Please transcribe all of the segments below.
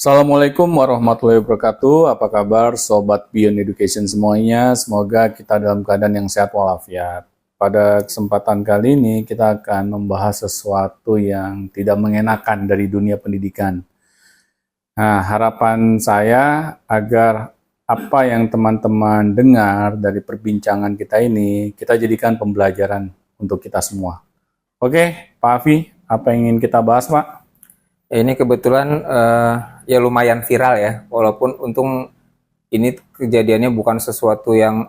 Assalamualaikum warahmatullahi wabarakatuh. Apa kabar Sobat Beyond Education semuanya? Semoga kita dalam keadaan yang sehat walafiat. Pada kesempatan kali ini kita akan membahas sesuatu yang tidak mengenakan dari dunia pendidikan. Nah, harapan saya agar apa yang teman-teman dengar dari perbincangan kita ini, kita jadikan pembelajaran untuk kita semua. Oke, Pak Afi, apa yang ingin kita bahas, Pak? Ini kebetulan ya lumayan viral ya, walaupun untung ini kejadiannya bukan sesuatu yang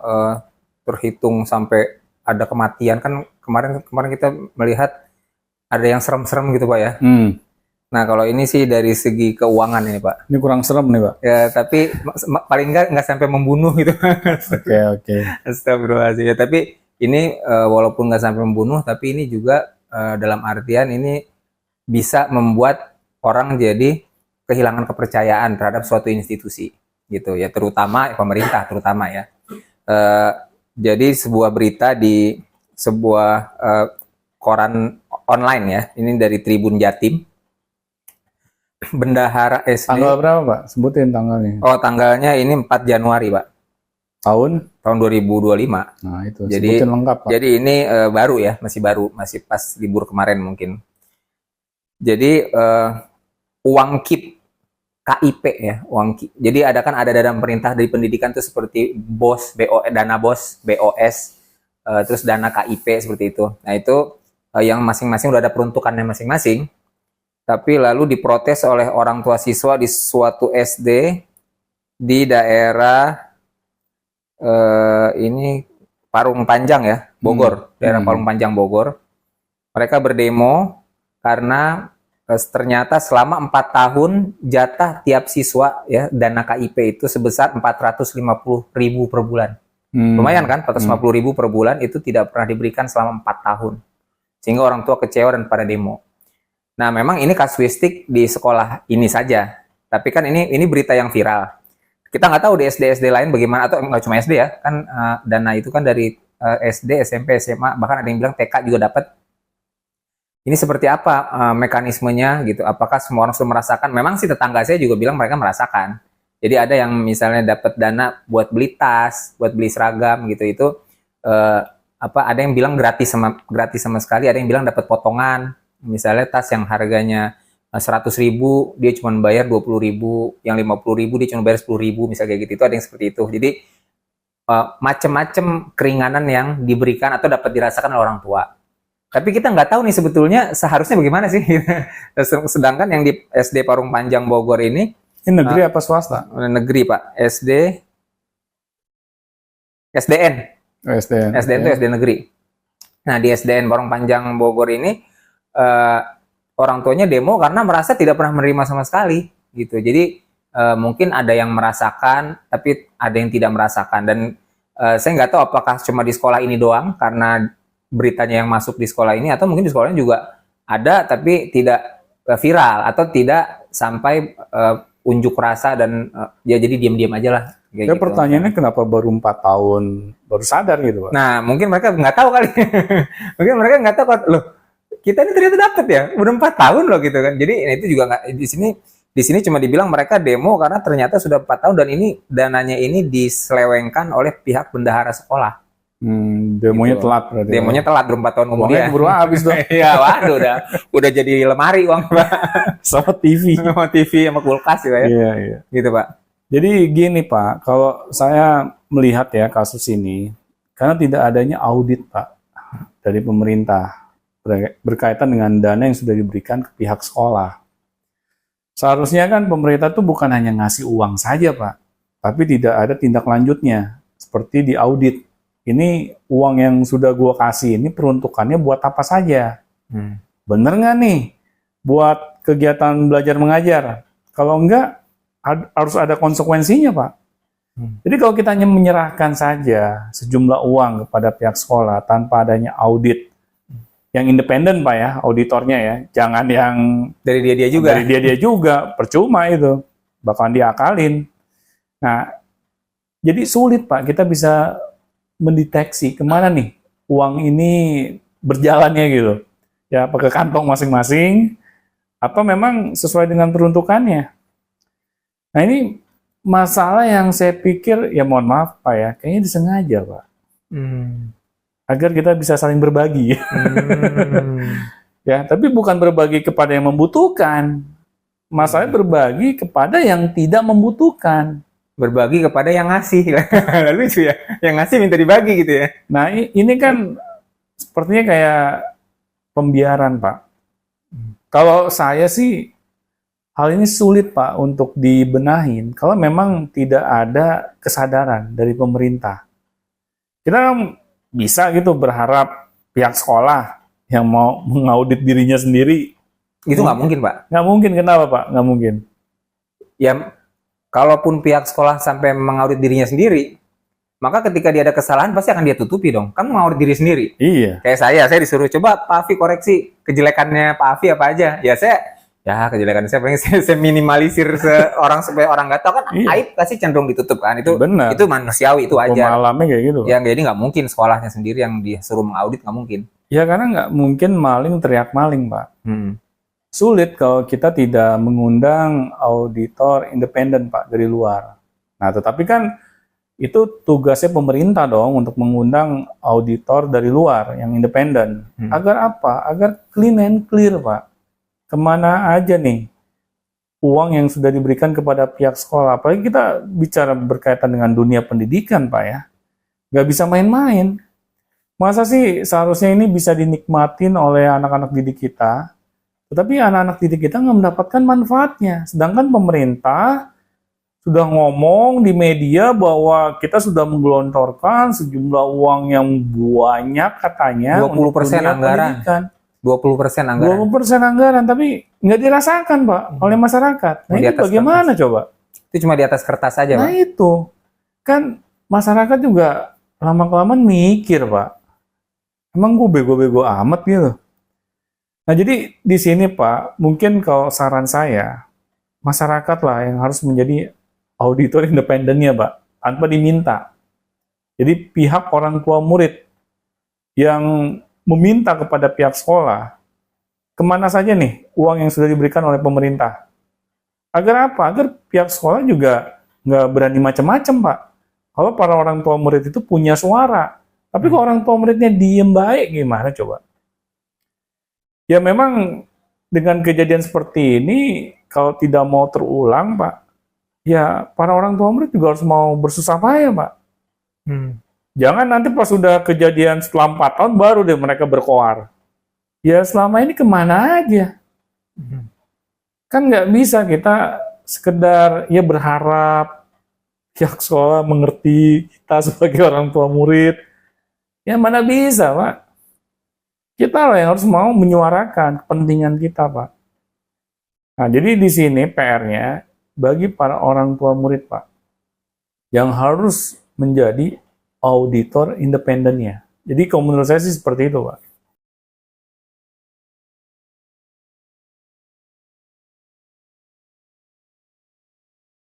terhitung sampai ada kematian. Kan kemarin kita melihat ada yang serem-serem gitu Pak ya. Nah kalau ini sih dari segi keuangan ini Pak. Ini kurang serem nih Pak. Ya tapi paling nggak sampai membunuh gitu. Oke. Astagfirullahaladzim. Ya, tapi ini walaupun nggak sampai membunuh, tapi ini juga dalam artian ini bisa membuat orang jadi kehilangan kepercayaan terhadap suatu institusi gitu ya, terutama pemerintah terutama ya. Jadi sebuah berita di sebuah koran online ya, ini dari Tribun Jatim, Bendahara SD. Tanggal berapa Pak? Sebutin tanggalnya. Oh tanggalnya ini 4 Januari Pak. Tahun 2025. Nah itu, sebutin lengkap Pak. Jadi ini baru ya, masih baru, masih pas libur kemarin mungkin. Jadi uang KIP ya, uang KIP. Jadi ada dalam perintah dari pendidikan tuh seperti dana BOS, BOS, terus dana KIP seperti itu. Nah itu yang masing-masing udah ada peruntukannya masing-masing. Tapi lalu diprotes oleh orang tua siswa di suatu SD di daerah ini Parung Panjang ya, Bogor, daerah Parung Panjang Bogor. Mereka berdemo karena ternyata selama 4 tahun jatah tiap siswa ya dana KIP itu sebesar 450.000 per bulan. Lumayan kan, 450.000 per bulan itu tidak pernah diberikan selama 4 tahun. Sehingga orang tua kecewa dan pada demo. Nah, memang ini kasuistik di sekolah ini saja. Tapi kan ini berita yang viral. Kita nggak tahu di SD-SD lain bagaimana, atau nggak cuma SD ya, kan dana itu kan dari SD, SMP, SMA, bahkan ada yang bilang TK juga dapat. Ini seperti apa mekanismenya gitu? Apakah semua orang sudah merasakan? Memang sih tetangga saya juga bilang mereka merasakan. Jadi ada yang misalnya dapat dana buat beli tas, buat beli seragam gitu. Itu ada yang bilang gratis sama sekali, ada yang bilang dapat potongan. Misalnya tas yang harganya 100.000 dia cuma bayar 20.000, yang 50.000 dia cuma bayar 10.000 misalnya kayak gitu. Itu ada yang seperti itu. Jadi macam-macam keringanan yang diberikan atau dapat dirasakan oleh orang tua. Tapi kita nggak tahu nih sebetulnya seharusnya bagaimana sih. Sedangkan yang di SD Parung Panjang Bogor ini negeri apa swasta? Negeri Pak. SDN. SDN itu SD negeri. Nah di SDN Parung Panjang Bogor ini orang tuanya demo karena merasa tidak pernah menerima sama sekali gitu. Jadi mungkin ada yang merasakan, tapi ada yang tidak merasakan. Dan saya nggak tahu apakah cuma di sekolah ini doang karena beritanya yang masuk di sekolah ini, atau mungkin di sekolahnya juga ada tapi tidak viral atau tidak sampai unjuk rasa dan ya jadi diam-diam aja lah. Ya gitu. Pertanyaannya kenapa baru 4 tahun baru sadar gitu Pak? Nah mungkin mereka nggak tahu kali. Mungkin mereka nggak tahu loh, kita ini ternyata dapat ya, udah 4 tahun loh gitu kan. Jadi itu juga nggak, di sini cuma dibilang mereka demo karena ternyata sudah 4 tahun dan ini dananya ini diselewengkan oleh pihak bendahara sekolah. Demonya gitu. Telat berarti. Demonya telat 4 tahun kemudian. Uangnya habis dong. Iya, waduh udah jadi lemari uang Pak. Sama TV. Sama TV sama kulkas ya. Iya. Gitu Pak. Jadi gini Pak, kalau saya melihat ya kasus ini, karena tidak adanya audit Pak dari pemerintah berkaitan dengan dana yang sudah diberikan ke pihak sekolah. Seharusnya kan pemerintah tuh bukan hanya ngasih uang saja Pak, tapi tidak ada tindak lanjutnya, seperti di audit. Ini uang yang sudah gua kasih ini peruntukannya buat apa saja? Bener nggak nih? Buat kegiatan belajar mengajar? Kalau enggak, harus ada konsekuensinya Pak. Jadi kalau kita hanya menyerahkan saja sejumlah uang kepada pihak sekolah tanpa adanya audit yang independen Pak ya, auditornya ya, jangan yang dari dia juga. Dari dia juga, percuma itu, bakalan diakalin. Nah, jadi sulit Pak, kita bisa mendeteksi kemana nih uang ini berjalannya gitu. Ya, pakai kantong masing-masing, atau memang sesuai dengan peruntukannya. Nah ini masalah yang saya pikir, ya mohon maaf Pak ya, kayaknya disengaja Pak. Agar kita bisa saling berbagi. Ya, tapi bukan berbagi kepada yang membutuhkan. Masalahnya berbagi kepada yang tidak membutuhkan. Berbagi kepada yang ngasih. Lalu itu ya, yang ngasih minta dibagi gitu ya. Nah, ini kan sepertinya kayak pembiaran, Pak. Kalau saya sih, hal ini sulit, Pak, untuk dibenahin kalau memang tidak ada kesadaran dari pemerintah. Kita bisa gitu berharap pihak sekolah yang mau mengaudit dirinya sendiri. Itu nggak mungkin, Pak. Nggak mungkin, kenapa, Pak? Nggak mungkin. Ya, kalaupun pihak sekolah sampai mengaudit dirinya sendiri, maka ketika dia ada kesalahan pasti akan dia tutupi dong. Kan mengaudit diri sendiri. Iya. Kayak saya disuruh coba Pak Afi koreksi kejelekannya Pak Afi apa aja. Ya kejelekan saya paling saya minimalisir seorang supaya orang nggak tahu kan Iya. aib pasti cenderung ditutup kan. Benar. Itu manusiawi, itu Hukum aja. alamnya kayak gitu. Ya jadi nggak mungkin sekolahnya sendiri yang disuruh mengaudit, nggak mungkin. Ya karena nggak mungkin maling teriak maling, Pak. Sulit kalau kita tidak mengundang auditor independen, Pak, dari luar. Nah, tetapi kan itu tugasnya pemerintah dong untuk mengundang auditor dari luar yang independen. Agar apa? Agar clean and clear, Pak. Kemana aja nih uang yang sudah diberikan kepada pihak sekolah. Apalagi kita bicara berkaitan dengan dunia pendidikan, Pak ya. Nggak bisa main-main. Masa sih seharusnya ini bisa dinikmatin oleh anak-anak didik kita, tetapi anak-anak didik kita nggak mendapatkan manfaatnya. Sedangkan pemerintah sudah ngomong di media bahwa kita sudah menggelontorkan sejumlah uang yang banyak katanya 20% untuk dunia anggaran. pendidikan. 20% anggaran. 20% anggaran, tapi nggak dirasakan, Pak, oleh masyarakat. Nah, Di ini atas bagaimana coba? Itu cuma di atas kertas aja, Nah, Pak. itu. Kan masyarakat juga lama-kelamaan mikir, Pak. Emang gue bego-bego amat gitu. Nah, jadi di sini, Pak, mungkin kalau saran saya, masyarakat lah yang harus menjadi auditor independennya, Pak, tanpa diminta. Jadi pihak orang tua murid yang meminta kepada pihak sekolah, kemana saja nih uang yang sudah diberikan oleh pemerintah. Agar apa? Agar pihak sekolah juga nggak berani macam-macam, Pak. Kalau para orang tua murid itu punya suara. Tapi kalau orang tua muridnya diem baik, gimana coba? Ya memang dengan kejadian seperti ini, kalau tidak mau terulang, Pak, ya para orang tua murid juga harus mau bersusah payah, Pak. Jangan nanti pas sudah kejadian setelah 4 tahun baru deh mereka berkoar. Ya selama ini kemana aja? Kan nggak bisa kita sekedar ya berharap pihak sekolah mengerti kita sebagai orang tua murid. Ya mana bisa, Pak. Kita lah yang harus mau menyuarakan kepentingan kita, Pak. Nah, jadi di sini PR-nya bagi para orang tua murid, Pak, yang harus menjadi auditor independennya. Jadi kalau menurut saya sih seperti itu, Pak.